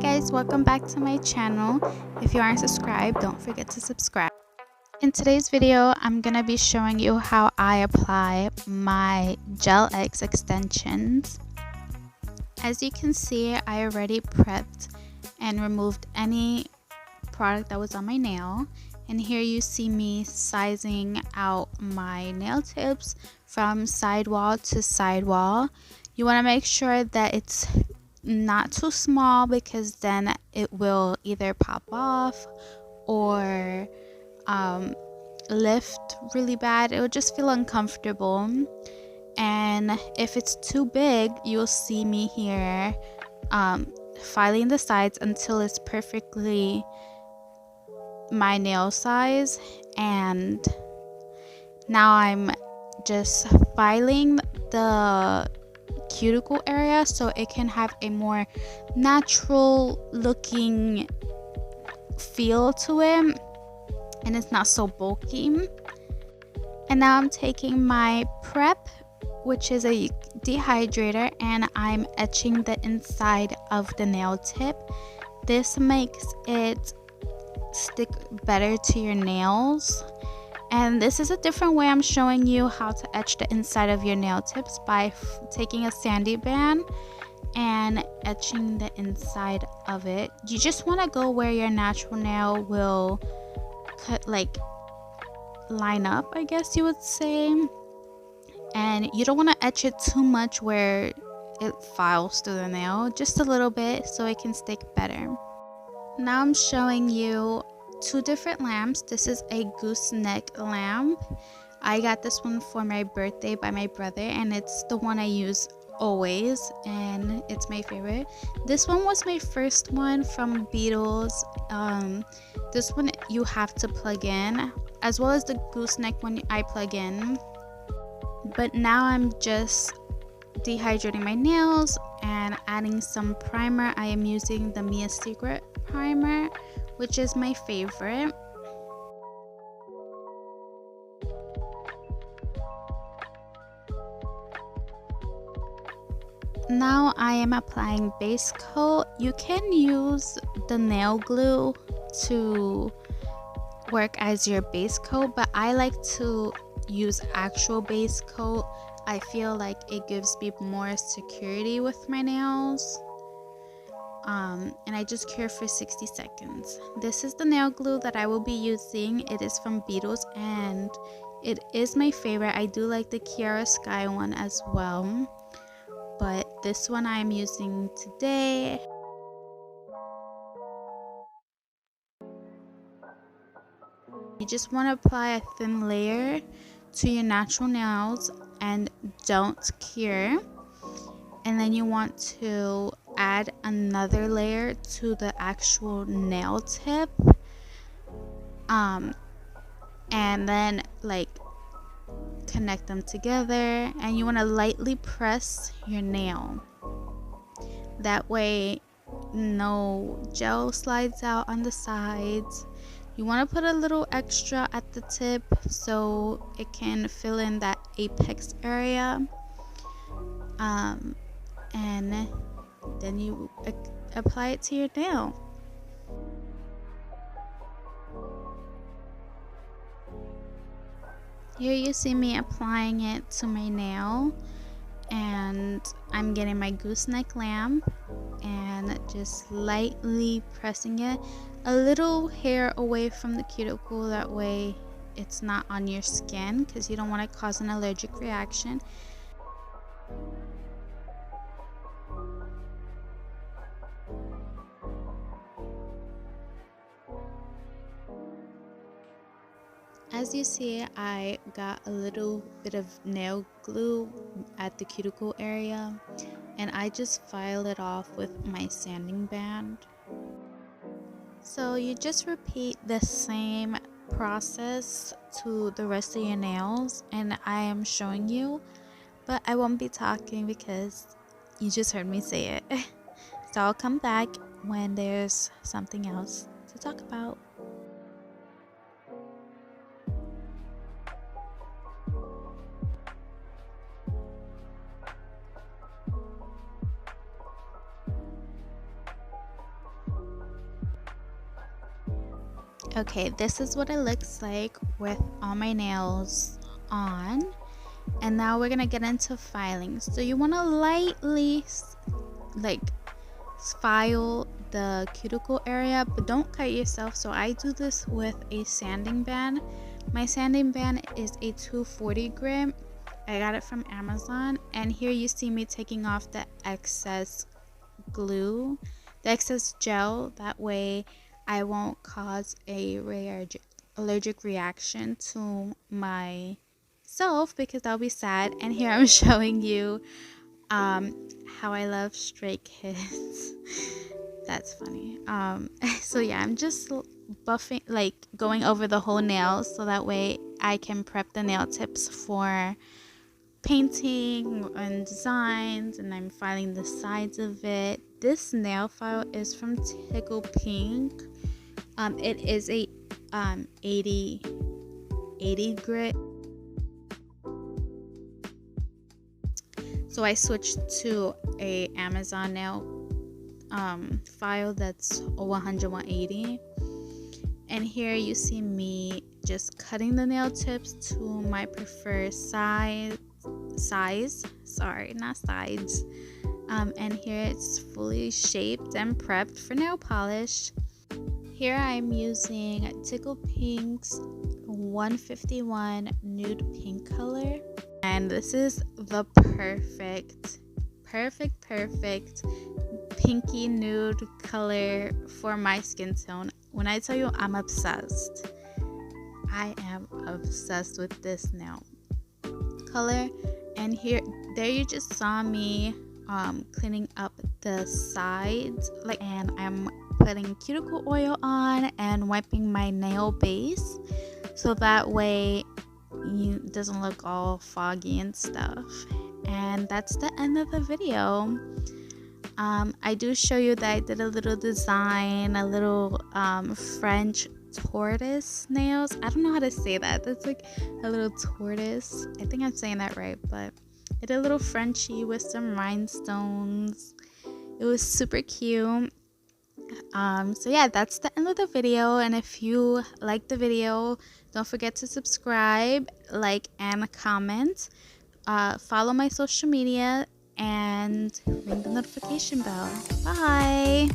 guys, welcome back to my channel. If you aren't subscribed, don't forget to subscribe. In today's video, I'm gonna be showing you how I apply my Gel X extensions. As you can see, I already prepped and removed any product that was on my nail, and here you see me sizing out my nail tips from sidewall to sidewall. You want to make sure that it's not too small, because then it will either pop off or lift really bad. It will just feel uncomfortable. And if it's too big, you'll see me here filing the sides until it's perfectly my nail size. And now I'm just filing the cuticle area so it can have a more natural looking feel to it and it's not so bulky. And now I'm taking my prep, which is a dehydrator, and I'm etching the inside of the nail tip. This makes it stick better to your nails. And this is a different way I'm showing you how to etch the inside of your nail tips, by taking a sandy band and etching the inside of it. You just want to go where your natural nail will line up, I guess you would say. And you don't want to etch it too much where it files through the nail, just a little bit so it can stick better. Now I'm showing you two different lamps. This is a gooseneck lamp. I got this one for my birthday by my brother, and it's the one I use always, and it's my favorite. This one was my first one from Beetles. This one you have to plug in, as well as the gooseneck one I plug in. But now I'm just dehydrating my nails and adding some primer. I am using the Mia Secret primer, which is my favorite. Now I am applying base coat. You can use the nail glue to work as your base coat, but I like to use actual base coat. I feel like it gives me more security with my nails. And I just cure for 60 seconds. This is the nail glue that I will be using. It is from Beetles and it is my favorite. I do like the Kiara Sky one as well, but this one I am using today. You just want to apply a thin layer to your natural nails and don't cure. And then you want to add another layer to the actual nail tip, and then connect them together, and you want to lightly press your nail. That way no gel slides out on the sides. You want to put a little extra at the tip so it can fill in that apex area, and then you apply it to your nail. Here you see me applying it to my nail, and I'm getting my gooseneck lamp and just lightly pressing it a little hair away from the cuticle. That way it's not on your skin, because you don't want to cause an allergic reaction. As you see, I got a little bit of nail glue at the cuticle area, and I just file it off with my sanding band. So you just repeat the same process to the rest of your nails, and I am showing you, but I won't be talking because you just heard me say it. So I'll come back when there's something else to talk about. Okay, this is what it looks like with all my nails on. And now we're gonna get into filing. So you want to lightly like file the cuticle area, but don't cut yourself. So I do this with a sanding band. My sanding band is a 240 grit. I got it from Amazon, and here you see me taking off the excess glue, the excess gel. That way I won't cause a allergic reaction to myself, because that'll be sad. And here I'm showing you how I love Stray Kids. That's funny. So yeah, I'm just buffing, like going over the whole nail, so that way I can prep the nail tips for painting and designs, and I'm filing the sides of it. This nail file is from Tickle Pink. It is a 80 grit. So I switched to a Amazon nail file that's 180, and here you see me just cutting the nail tips to my preferred size, sorry, not sides. And here it's fully shaped and prepped for nail polish. Here I'm using Tickle Pink's 151 nude pink color, and this is the perfect pinky nude color for my skin tone. When I tell you I'm obsessed, I am obsessed with this nail color. And there you just saw me cleaning up the sides, and I'm putting cuticle oil on and wiping my nail base, so that way it doesn't look all foggy and stuff. And that's the end of the video. I do show you that I did a little design, a little French tortoise nails. I don't know how to say that. That's like a little tortoise. I think I'm saying that right, but I did a little Frenchie with some rhinestones. It was super cute. So yeah, that's the end of the video. And if you like the video, don't forget to subscribe, like, and comment. Follow my social media and ring the notification bell. Bye.